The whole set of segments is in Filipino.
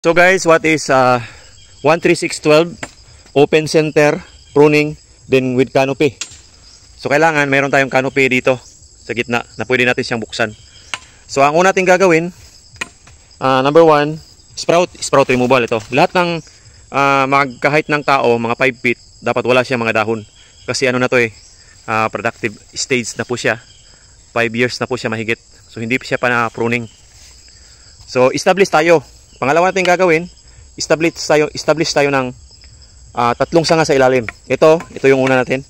So guys, what is 13612 open center pruning then with canopy. So kailangan mayroon tayong canopy dito sa gitna na pwede natin siyang buksan. So ang una natin gagawin, number 1, sprout removal ito. Lahat ng magka-height ng tao, mga 5 feet, dapat wala siyang mga dahon. Kasi ano na to productive stage na po siya. 5 years na po siya mahigit. So hindi siya pa na pruning. So establish tayo. Pangalawa natin gagawin, establish tayo ng 3 sanga sa ilalim. Ito yung una natin.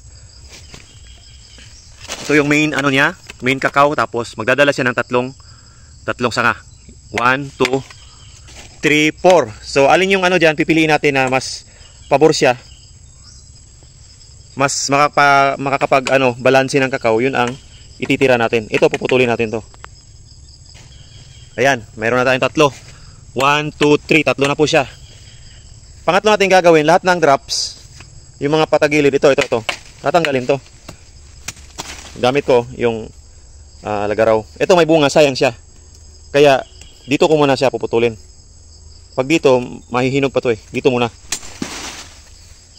Ito yung main main kakao, tapos magdadala siya ng tatlong sanga. 1, 2, 3, 4. So alin yung diyan pipiliin natin na mas pabor siya. Mas makakapag balanse ng kakao, yun ang ititira natin. Ito puputulin natin to. Ayan, mayroon na tayong 3. 1, 2, 3, 3 na po siya. Pangatlo natin gagawin, lahat ng drops, yung mga patagilid, ito, tatanggalin to. Gamit ko yung lagaraw. Ito may bunga, sayang siya. Kaya dito ko muna siya puputulin. Pag dito, mahihinog pa to Dito muna.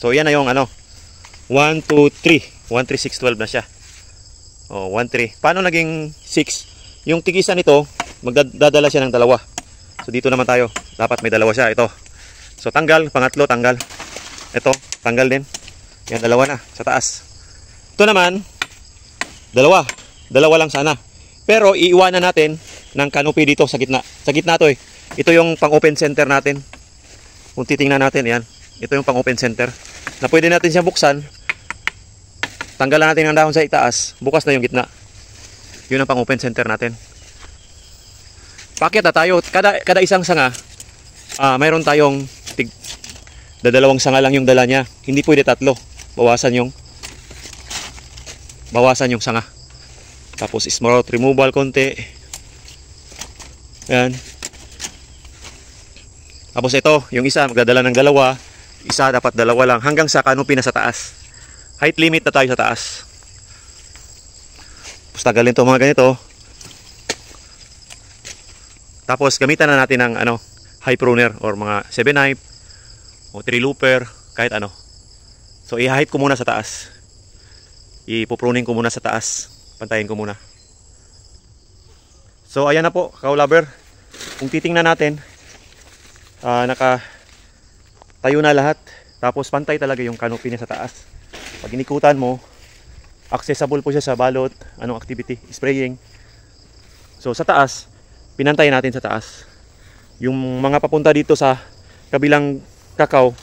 So yan na yung 1, 2, 3. 1, 3, 6, 12 na siya. 1, 3. Paano naging 6? Yung tigisan nito, magdadala siya ng 2. So dito naman tayo, dapat may 2 siya. Ito. So tanggal, pangatlo tanggal. Ito, tanggal din. Yan, 2 na sa taas. Ito naman, 2 lang sana. Pero iiwanan natin ng canopy dito sa gitna. Sa gitna to Ito yung pang open center natin. Kung titingnan natin, yan. Ito yung pang open center. Na pwede natin siyang buksan. Tanggalan natin ang dahon sa itaas. Bukas na yung gitna. Yun ang pang open center natin. Paket na tayo. Kada isang sanga, mayroon tayong 2 sanga lang yung dala niya. Hindi pwede 3. Bawasan yung sanga. Tapos sprout removal konti. Yan. Tapos ito, yung isa magdadala ng 2. Isa dapat 2 lang. Hanggang sa canopy na sa taas. Height limit na tayo sa taas. Tapos tagalin to mga ganito. Tapos gamitan na natin ng high pruner or mga 7 knife o 3 looper, kahit ano. So i-height ko muna sa taas. Ipupruning ko muna sa taas. Pantayin ko muna. So ayan na po, kakao lover. Kung titingnan natin, tayo na lahat. Tapos pantay talaga yung canopy niya sa taas. Pag inikutan mo, accessible po siya sa balot, anong activity, spraying. So sa taas, pinantay natin sa taas. Yung mga papunta dito sa kabilang kakao,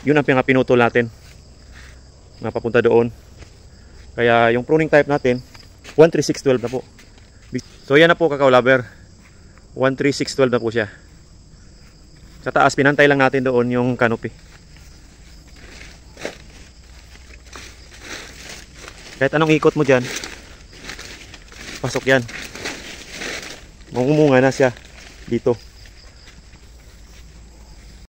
yun ang pinutol natin. Mga papunta doon. Kaya yung pruning type natin, 1, 3, 6, 12 na po. So yan na po kakao lover. 1, 3, 6, 12 na po siya. Sa taas, pinantay lang natin doon yung canopy. Kahit anong ikot mo dyan, pasok yan. Mamumunga na siya dito.